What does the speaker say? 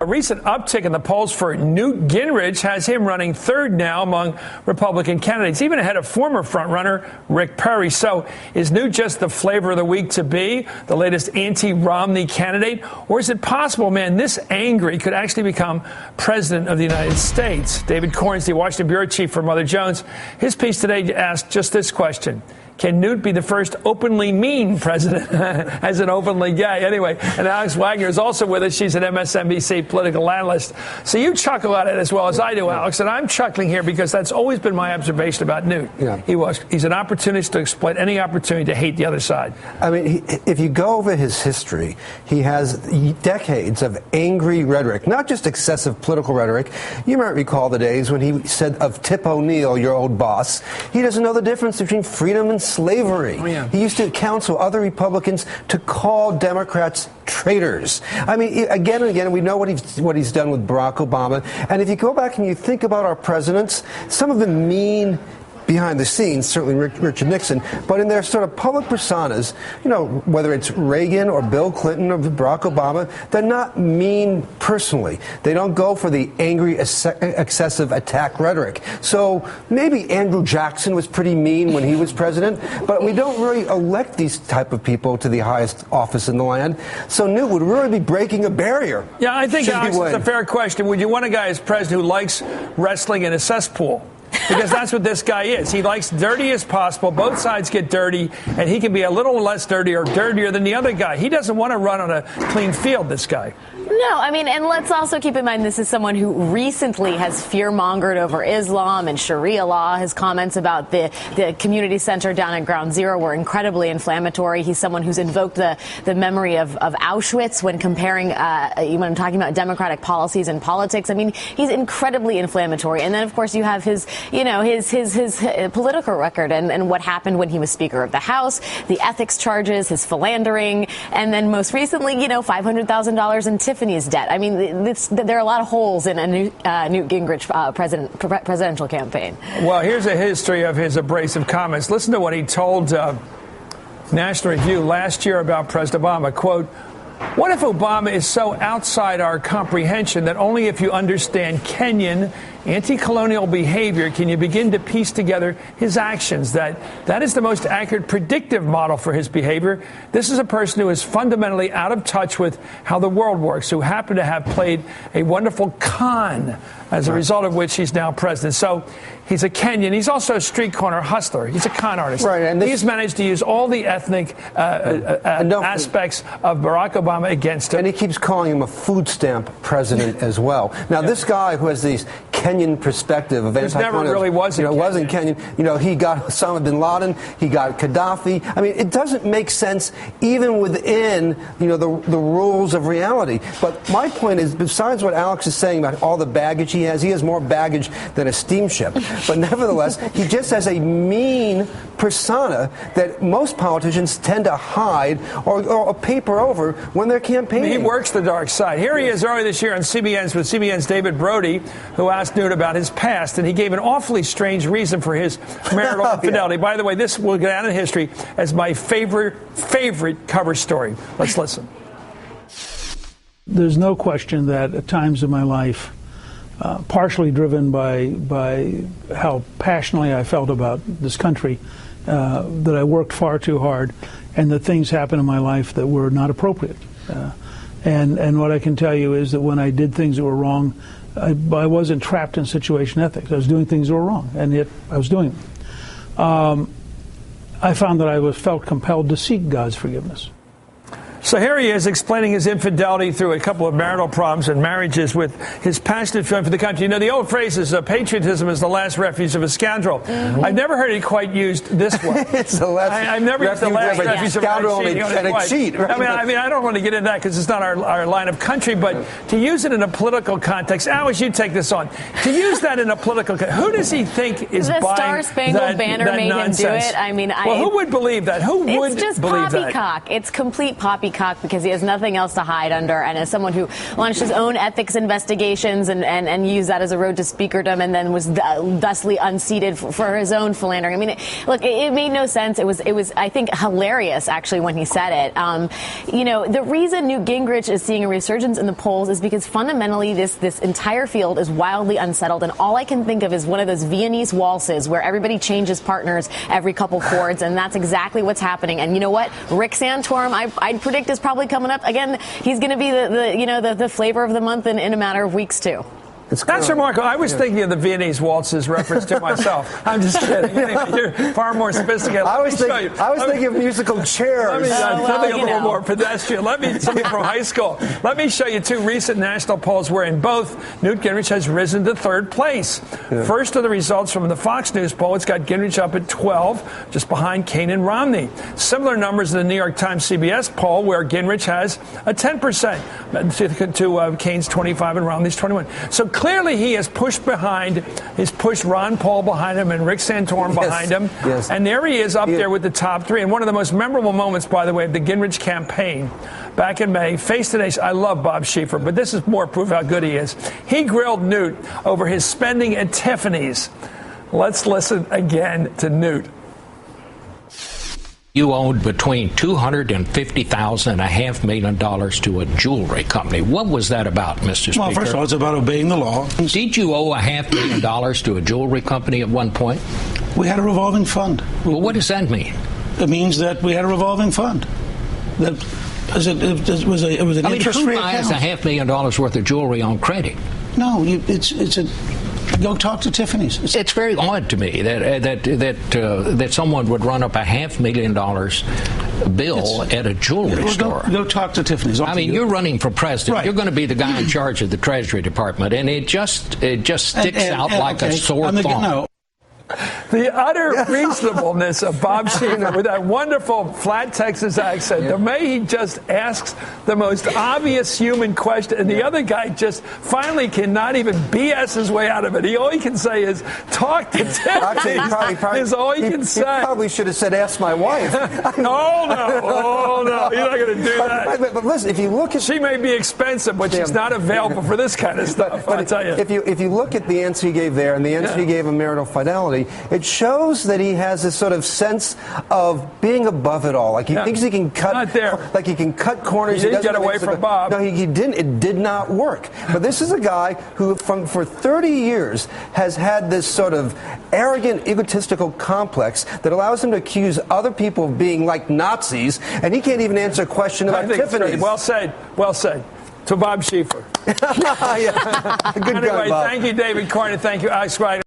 A recent uptick in the polls for Newt Gingrich has him running third now among Republican candidates, even ahead of former frontrunner Rick Perry. So is Newt just the flavor of the week to be, the latest anti-Romney candidate? Or is it possible, man, this angry could actually become president of the United States? David Corns, the Washington bureau chief for Mother Jones, his piece today asked just this question. Can Newt be the first openly mean president as an openly gay? Anyway, and Alex Wagner is also with us. She's an MSNBC political analyst. So you chuckle at it as well as I do, Alex. And I'm chuckling here because that's always been my observation about Newt. Yeah. He's an opportunist to exploit any opportunity to hate the other side. I mean, if you go over his history, he has decades of angry rhetoric, not just excessive political rhetoric. You might recall the days when he said of Tip O'Neill, your old boss, he doesn't know the difference between freedom and slavery. Oh, yeah. He used to counsel other Republicans to call Democrats traitors. I mean, again and again, we know what he's done with Barack Obama. And if you go back and you think about our presidents, some of them mean behind the scenes, certainly Richard Nixon, but in their sort of public personas, you know, whether it's Reagan or Bill Clinton or Barack Obama, they're not mean personally. They don't go for the angry, excessive attack rhetoric. So maybe Andrew Jackson was pretty mean when he was president, but we don't really elect these type of people to the highest office in the land. So Newt would really be breaking a barrier. Yeah, I think, Alex, it's a fair question. Would you want a guy as president who likes wrestling in a cesspool? Because that's what this guy is. He likes dirty as possible. Both sides get dirty, and he can be a little less dirty or dirtier than the other guy. He doesn't want to run on a clean field, this guy. No, I mean, and let's also keep in mind this is someone who recently has fear-mongered over Islam and Sharia law. His comments about the community center down at Ground Zero were incredibly inflammatory. He's someone who's invoked the memory of Auschwitz when comparing, when talking about democratic policies and politics. I mean, he's incredibly inflammatory. And then, of course, you have his political record and what happened when he was Speaker of the House, the ethics charges, his philandering, and then most recently, $500,000 in Tiffany's debt. I mean, there are a lot of holes in a Newt Gingrich presidential campaign. Well, here's a history of his abrasive comments. Listen to what he told National Review last year about President Obama. Quote, "What if Obama is so outside our comprehension that only if you understand Kenyan anti-colonial behavior can you begin to piece together his actions? That is the most accurate predictive model for his behavior. This is a person who is fundamentally out of touch with how the world works, who happened to have played a wonderful con, as a result of which he's now president." So he's a Kenyan. He's also a street corner hustler. He's a con artist. Right, and he's managed to use all the ethnic aspects of Barack Obama against him. And he keeps calling him a food stamp president as well. Now, this guy who has these Kenyan perspective of anti-colonialism. Never really wasn't Kenyan. Wasn't Kenyan. He got Osama bin Laden. He got Gaddafi. I mean, it doesn't make sense even within, the rules of reality. But my point is, besides what Alex is saying about all the baggage he has more baggage than a steamship. But nevertheless, he just has a mean persona that most politicians tend to hide or paper over when they're campaigning. He works the dark side. Here he is earlier this year on CBN's David Brody, who asked Newt about his past, and he gave an awfully strange reason for his marital infidelity. Yeah. By the way, this will go down in history as my favorite cover story. Let's listen. There's no question that at times in my life, partially driven by how passionately I felt about this country, that I worked far too hard, and that things happened in my life that were not appropriate. And what I can tell you is that when I did things that were wrong, I wasn't trapped in situation ethics. I was doing things that were wrong, and yet I was doing them. I found that I felt compelled to seek God's forgiveness. So here he is explaining his infidelity through a couple of marital problems and marriages with his passionate feeling for the country. The old phrase is patriotism is the last refuge of a scoundrel. Mm-hmm. I've never heard it quite used this way. It's the last I've never used the last refuge of a cheat. Right? I mean, I don't want to get into that because it's not our line of country, but to use it in a political context, Alice, you take this on. To use that in a political who does he think is the buying Star Spangled Banner made nonsense? him do it? I mean, who would believe that? Who would believe that? It's just poppycock. It's complete poppycock. peacock because he has nothing else to hide under. And as someone who launched his own ethics investigations and used that as a road to speakerdom and then was thusly unseated for his own philandering. I mean, look, it made no sense. It was, I think, hilarious, actually, when he said it. The reason Newt Gingrich is seeing a resurgence in the polls is because fundamentally this entire field is wildly unsettled. And all I can think of is one of those Viennese waltzes where everybody changes partners every couple chords. And that's exactly what's happening. And you know what? Rick Santorum, I'd predict, is probably coming up. Again, he's going to be the flavor of the month in a matter of weeks, too. That's remarkable. I was thinking of the Viennese waltzes reference to myself. I'm just kidding. You're far more sophisticated. I was thinking of musical chairs. Something a little more pedestrian. Something from high school. Let me show you two recent national polls wherein both Newt Gingrich has risen to third place. Yeah. First are the results from the Fox News poll. It's got Gingrich up at 12, just behind Kaine and Romney. Similar numbers in the New York Times CBS poll, where Gingrich has a 10% to Kaine's 25 and Romney's 21. So clearly, he has pushed Ron Paul behind him and Rick Santorum behind him. Yes. And there he is up there with the top three. And one of the most memorable moments, by the way, of the Gingrich campaign back in May, Face the Nation. I love Bob Schieffer, but this is more proof how good he is. He grilled Newt over his spending at Tiffany's. Let's listen again to Newt. You owed between $250,000 and $500,000 to a jewelry company. What was that about, Mr. Speaker? Well, first of all, it's about obeying the law. Did you owe $500,000 to a jewelry company at one point? We had a revolving fund. Well, what does that mean? It means that we had a revolving fund. It was an interest-free who buys $500,000 worth of jewelry on credit? No, go talk to Tiffany's. It's very odd to me that someone would run up $500,000 bill at a jewelry store. Go talk to Tiffany's. I mean, you're running for president. Right. You're going to be the guy in charge of the Treasury Department, and it just sticks out like a sore thumb. No. The utter reasonableness of Bob Schieffer with that wonderful flat Texas accent. The way he just asks the most obvious human question, and the other guy just finally cannot even BS his way out of it. All he can say is, talk to Tiffany. Actually, is all he can say. He probably should have said, ask my wife. Oh, no, you're not going to do that. But listen, if you look at... She may be expensive, but she's not available for this kind of stuff, I'll tell you. If you look at the answer he gave there and the answer he gave of marital fidelity, it shows that he has this sort of sense of being above it all. Like he thinks he can cut, like he can cut corners. He didn't get away from Bob. No, he didn't. It did not work. But this is a guy who, for 30 years, has had this sort of arrogant, egotistical complex that allows him to accuse other people of being like Nazis, and he can't even answer a question about Tiffany. Well said. Well said. To Bob Schieffer. Good guy, Bob. Thank you, David Corn, and thank you, Alex Ryder.